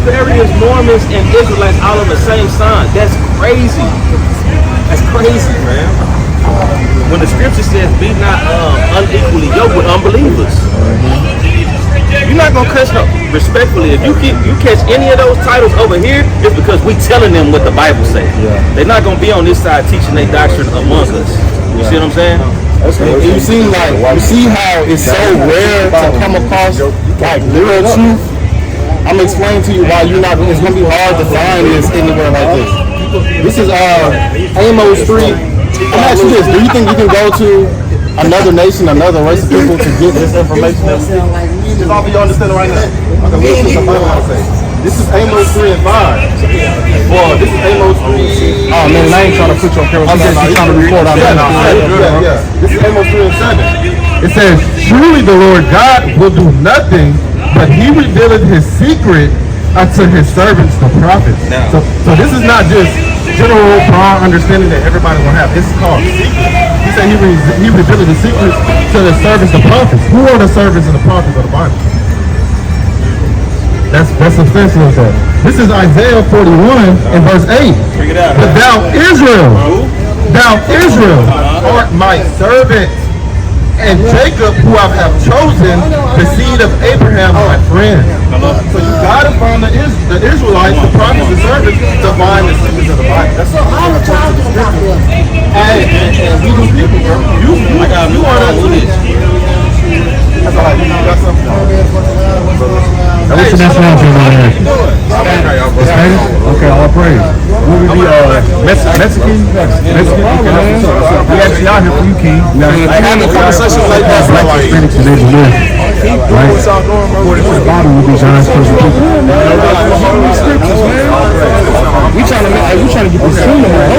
Presbyterians, Mormons, and Israelites all on the same sign. That's crazy. That's crazy, man. When the scripture says, be not unequally yoked with unbelievers. You're not gonna catch no respectfully. If you catch any of those titles over here, it's because we telling them what the Bible says. Yeah. They're not gonna be on this side teaching their doctrine among us. You see what I'm saying? You see how it's so rare to come across like literal truth. I'm explaining to you why it's gonna be hard to find this anywhere like this. This is Amos 3. I'm asking you this: do you think you can go to another nation, another race of people to get this information? It's all you understand right now. Okay, listen to what I say. This is Amos 3 and 5. Well, this is Amos 3. Oh man, I ain't trying to put you on camera. I'm just trying to record on that. Yeah. This is Amos 3 and 7. It says, "Surely the Lord God will do nothing, but He revealeth His secret unto His servants, the prophets." So this is not just general broad understanding that everybody will have. This is called secret. He said he revealed the secrets to the servants, the prophets. Who are the servants and the prophets of the Bible? That's substantial of that. This is Isaiah 41 and verse 8. Bring it out. But thou Israel, art my servant, and Jacob, who I have chosen, the seed of Abraham, my friend. So you gotta find the Israelites, the prophets, the servants, to find the secrets of the Bible. That's all the time. And we do people, bro. You are not doing this. That's all right. You got something. What's the nationality of our Spanish? Okay, all praise. We would be Mexican. We actually out here for you, King. I had a conversation like that. Right? According to the Bible, we be John's person people. We trying to get this kingdom right?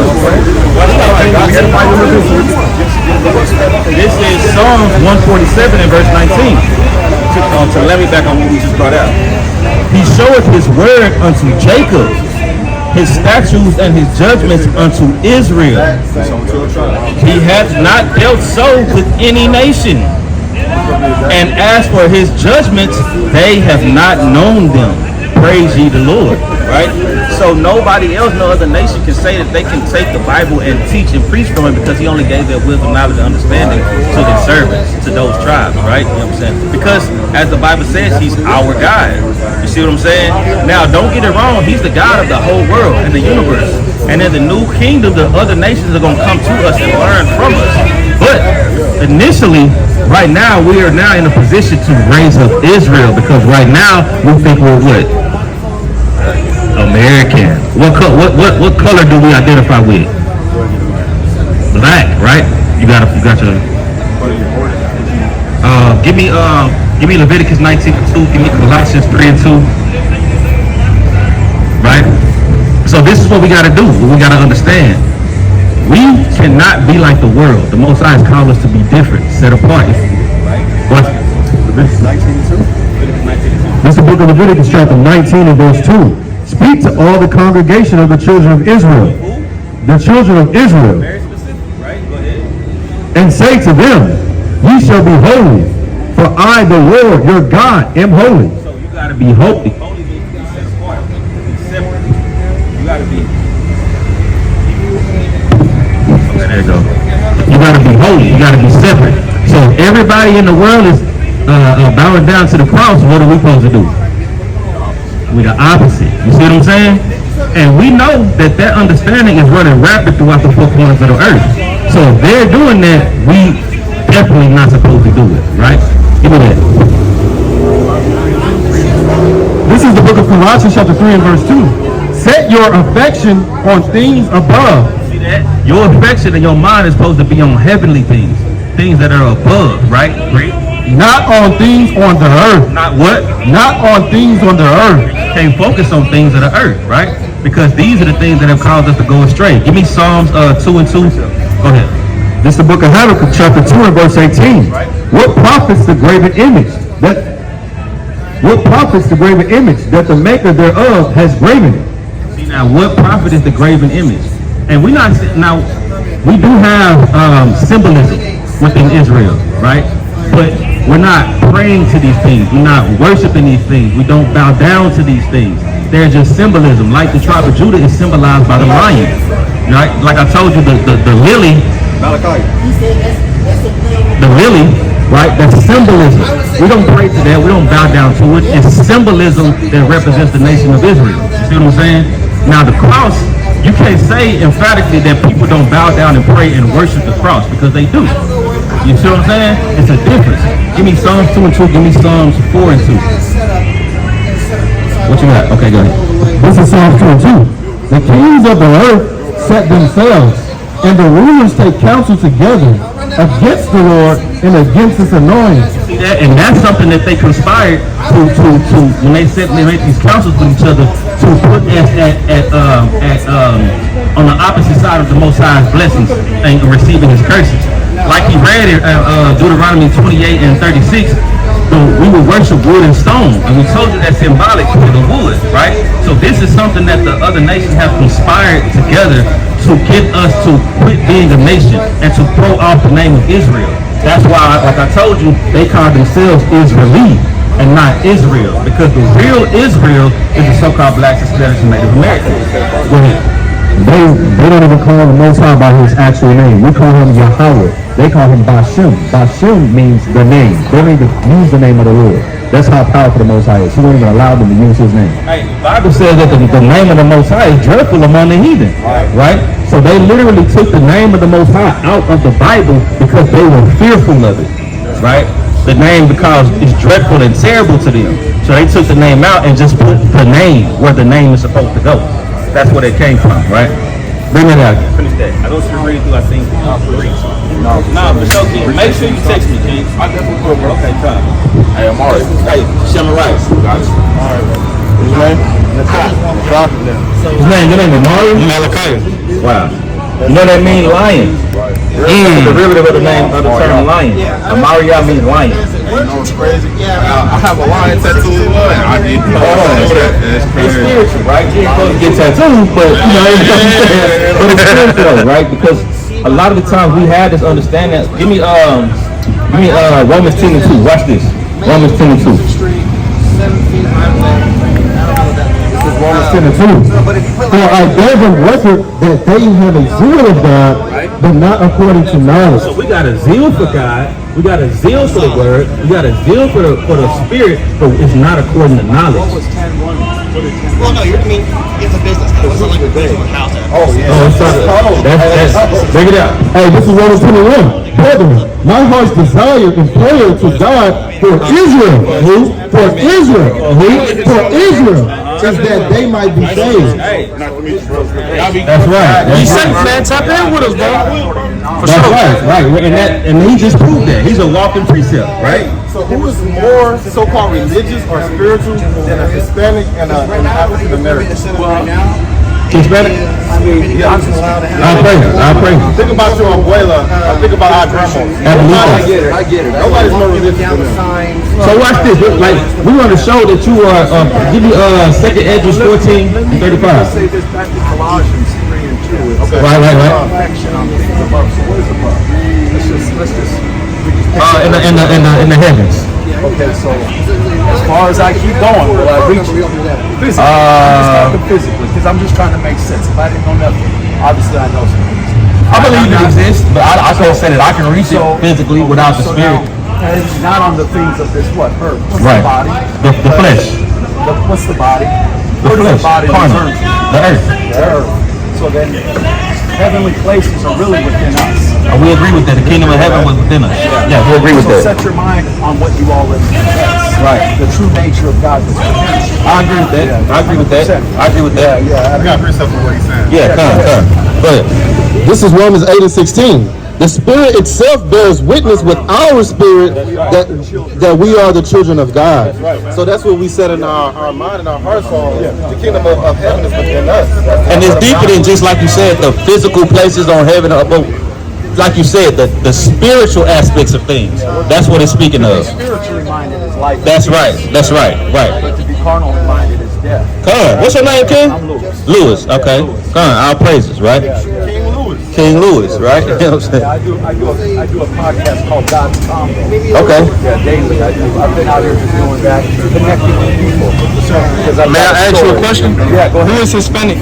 This is Psalms 147 and verse 19. To let me back on what we just brought out. He showeth his word unto Jacob, his statutes and his judgments unto Israel. He hath not dealt so with any nation. And as for his judgments, they have not known them. Praise ye the Lord. Right? So nobody else, no other nation can say that they can take the Bible and teach and preach from it, because he only gave their wisdom, knowledge, and understanding to his servants, to those tribes, right? You know what I'm saying? Because as the Bible says, he's our God. You see what I'm saying? Now, don't get it wrong. He's the God of the whole world and the universe. And in the new kingdom, the other nations are going to come to us and learn from us. But initially, right now, we are now in a position to raise up Israel, because right now we think we're what? American. What color do we identify with? Black, right? You got your. Give me Leviticus 19:2. Give me Colossians 3:2. Right. So this is what we got to do. What we got to understand. We cannot be like the world. The Most High has called us to be different, set apart. What? Leviticus 19:2. This is the book of Leviticus, chapter 19 and verse 2. Speak to all the congregation of the children of Israel. The children of Israel. Very specific, right? Go ahead. And say to them, ye shall be holy, for I, the Lord, your God, am holy. So you got to be holy. Holy means to be set apart, to be separate. You got to be. Okay, there you go. You got to be holy. You got to be separate. So everybody in the world is bowing down to the cross. What are we supposed to do? We're the opposite. You see what I'm saying? And we know that understanding is running rapid throughout the four corners of the earth. So if they're doing that, we definitely not supposed to do it, right? Give me that. This is the book of Colossians, chapter 3 and verse 2. Set your affection on things above. See that? Your affection and your mind is supposed to be on heavenly things. Things that are above, right? Great. Not on things on the earth. Not what? Not on things on the earth. Can't focus on things of the earth, right? Because these are the things that have caused us to go astray. Give me Psalms 2 and 2. Go ahead. This is the book of Habakkuk, chapter 2 and verse 18. Right. What profits the graven image that the maker thereof has graven it? See, now what profit is the graven image? And we do have symbolism within Israel, right? But we're not praying to these things. We're not worshiping these things. We don't bow down to these things. They're just symbolism. Like the tribe of Judah is symbolized by the lion. Right? Like I told you, the lily, right? That's symbolism. We don't pray to that. We don't bow down to it. It's symbolism that represents the nation of Israel. You see what I'm saying? Now the cross, you can't say emphatically that people don't bow down and pray and worship the cross, because they do. You see what I'm saying? It's a difference. Give me Psalms 2 and 2. Give me Psalms 4 and 2. What you got? Okay, go ahead. This is Psalms 2 and 2. The kings of the earth set themselves, and the rulers take counsel together against the Lord and against his anointed. See that? And that's something that they conspired to when they made these councils with each other, to put on the opposite side of the Most High's blessings and receiving his curses. Like he read in Deuteronomy 28 and 36, we will worship wood and stone, and we told you that's symbolic for the wood, right? So this is something that the other nations have conspired together to get us to quit being a nation and to throw off the name of Israel. That's why, like I told you, they call themselves Israeli and not Israel, because the real Israel is the so-called blacks, Hispanics, and Native Americans. Go ahead. They don't even call the Most High by his actual name. We call him Yahweh. They call him Bashim. Bashim means the name. They don't even use the name of the Lord. That's how powerful the Most High is. He won't even allow them to use his name. Hey, the Bible says that the name of the Most High is dreadful among the heathen, right? So they literally took the name of the Most High out of the Bible because they were fearful of it, right? The name, because it's dreadful and terrible to them. So they took the name out and just put the name where the name is supposed to go. That's where it came from, right? Bring it out again. Finish that. I don't want you to read through, I think. No, for sure, King. Make sure you text me, King. I definitely will, bro. Okay, come. Hey, I'm alright. Hey, Shema Rice. Alright. What's your name? Your name is Mario? Malachi. Wow. You know that means lion. The derivative of the name of the term lion. Amaria means lion. You know what's crazy? I have a lion tattoo. I did. It's spiritual, right? You ain't supposed to get tattooed, but you know, but it's spiritual, right? Because a lot of the times we have this understanding. Give me Romans 10 and 2. Watch this. Romans 10 and 2. Romans 10 and 2. For I gave them record that they have a zeal of God, but not according to knowledge. So we got a zeal for God, we got a zeal for the word, we got a zeal for the spirit, but it's not according to knowledge. Well, no, I mean, it's a business. It wasn't like a business house. Oh, that's bring it out. Hey, this is Romans 21. Brethren, my heart's desire and prayer to God for Israel. Who? For Israel. Who? For Israel. Is that they might be saved. That's right. He said, man, tap in with us, bro. That's right. And he just proved that. He's a walking precept, right? So who is more so-called religious or spiritual than a Hispanic and an African American? Hispanic? I pray. Think about your abuela. Think about our grandma. I get it. Nobody's more religious than them. So watch this. Like, we want to show that you are. Give me 2nd Esdras 14 and 35. Say this back to Colossians 3 and 2. It's Right. perfection on things above. So what is above? Let's just In the heavens. okay, so as far as I keep going, will I reach it? Physically. I'm just talking physically, because I'm just trying to make sense. If I didn't know nothing, obviously I know some things. I believe it exists, but I can't say that I can reach it physically without the spirit. Now, it's not on the things of this earth. What's Right. the body? The flesh. What's the body? The What is flesh. the body Carnal. return to? The earth. The earth. So then, heavenly places are really within us. We agree with that. The kingdom of heaven was within us. Yeah, we agree with So that. set your mind on what you already possess. Right. The true nature of God that's within us. I agree with that. I agree with that. I agree with that. I got precept for what he's saying. Yeah, come. Go ahead. This is Romans 8 and 16. The Spirit itself bears witness with our spirit that we are the children of God. So that's what we said in our mind and our hearts on. The kingdom of heaven is within us. And it's deeper than just like you said, the physical places on heaven, but like you said, the spiritual aspects of things. That's what it's speaking of. Spiritually minded is life. That's right. But to be carnally minded is death. Come on. What's your name, King? I'm Lewis. Lewis. Okay. Come on. Our praises, right? King Louis. King Louis, right? You know what I'm saying? I do a podcast called God's Combo. Okay. Yeah, daily. I've been out here just doing that, connecting with people. May I ask you a question? Yeah, go ahead. Who is Hispanic?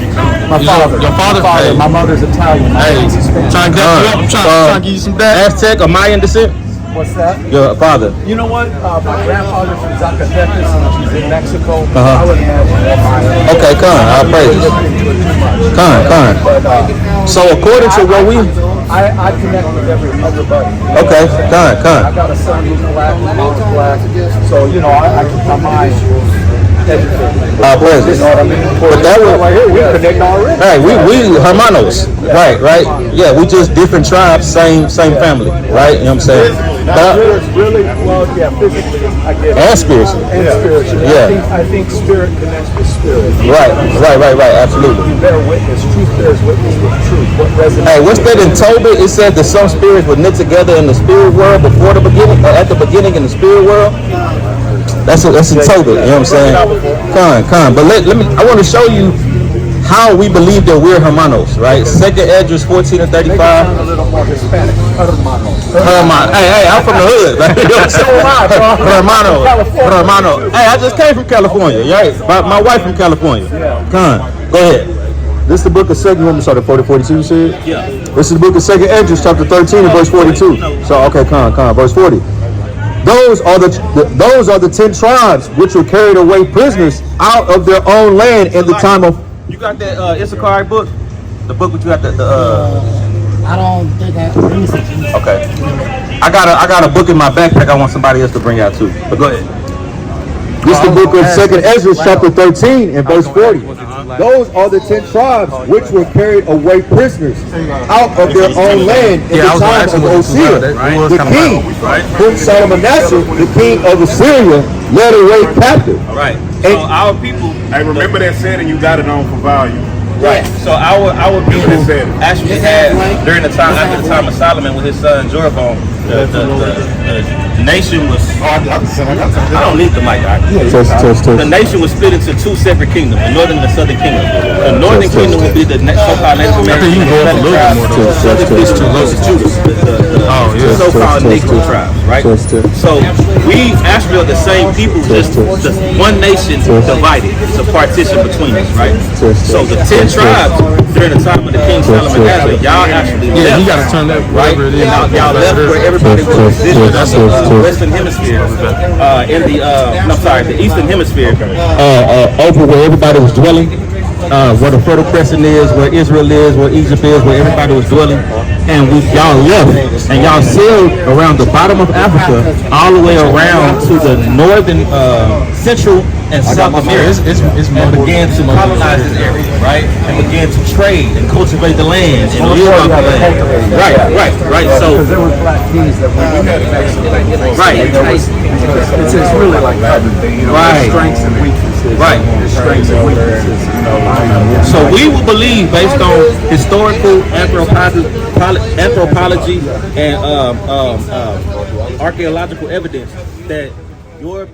My father. Your father? Hey. My mother's Italian. My Hey, mom's Hispanic. trying to get you up. I'm trying to give you some dad. Aztec or Mayan descent? What's that? Your father. You know what? My grandfather's from Zacatecas, which is in Mexico. Uh-huh. I would imagine that Maya. Okay, come on. I'll praise you. Come on. But, So according to what we... I connect with everybody. Okay, come on. I got a son who's black, my mom's black. So, you know, I keep my mind educated. Praise You you. know what I mean? But that was... Right here, we connect already. Hey, we hermanos, right? Yeah, we just different tribes, same family, right? You know what I'm saying? Now, really, well, yeah, physically, I get it. And spiritually, And spiritually. Yeah. I think spirit connects with spirit. right, absolutely. You bear witness. Truth bears witness with truth. What resonates? Hey, what's that in Tobit? It said that some spirits were knit together in the spirit world before the beginning, or at the beginning in the spirit world. That's in Tobit. You know what I'm saying? Come. But let me. I want to show you how we believe that we're hermanos, right? 2nd Esdras 14 and 35. A little more Hispanic. Hermano. Hey, I'm from the hood. Right? You know what I'm saying? Hermano. Hey, I just came from California, right? My wife from California. Come on. Go ahead. This is the book of 2nd, when we started 42, you said? Yeah. This is the book of 2nd Esdras, chapter 13 and verse 42. So, okay, come on, verse 40. Those are the 10 tribes which were carried away prisoners out of their own land in the time of... You got that Issachar book? The book which you got the I don't think I. Let me see. Okay. I got a book in my backpack I want somebody else to bring out too. But go ahead. This is the book of 2nd Esdras, chapter 13 and verse 40. Those are the 10 tribes which were carried away prisoners out of their own land in the time of Osea, the king, whom Salmanasseh, the king of Assyria, led away captive. All right. So our people. Hey, remember that saying, you got it on for value. Right. So our people said. actually had during the time after the time of Solomon with his son Jeroboam, the nation was. I don't need the mic. The nation was split into two separate kingdoms, the northern and the southern kingdom. The northern kingdom would be the so-called Native American tribes. The southern kingdom was the so-called Negro tribes, right? So we actually are the same people, just one nation divided. It's a partition between us, right? So the 10 tribes during the time of the King Solomon, y'all actually left. You gotta turn that Right? Y'all left where everybody was. This was the Western Hemisphere. The Eastern Hemisphere. Over where everybody was dwelling. Where the Fertile Crescent is, where Israel is, where Egypt is, where everybody was dwelling. And y'all left, and y'all sailed around the bottom of Africa, all the way around to the northern, central, and South America, and began to colonize this area, right? And began to trade and cultivate the land and live off the land. Right. So, Because there were black kings that were in Mexico. right. It's really like everything, you know, Right. strengths and weaknesses. Right. There's strengths and weaknesses, you know. So we will believe, based on historical anthropology and archaeological evidence, that your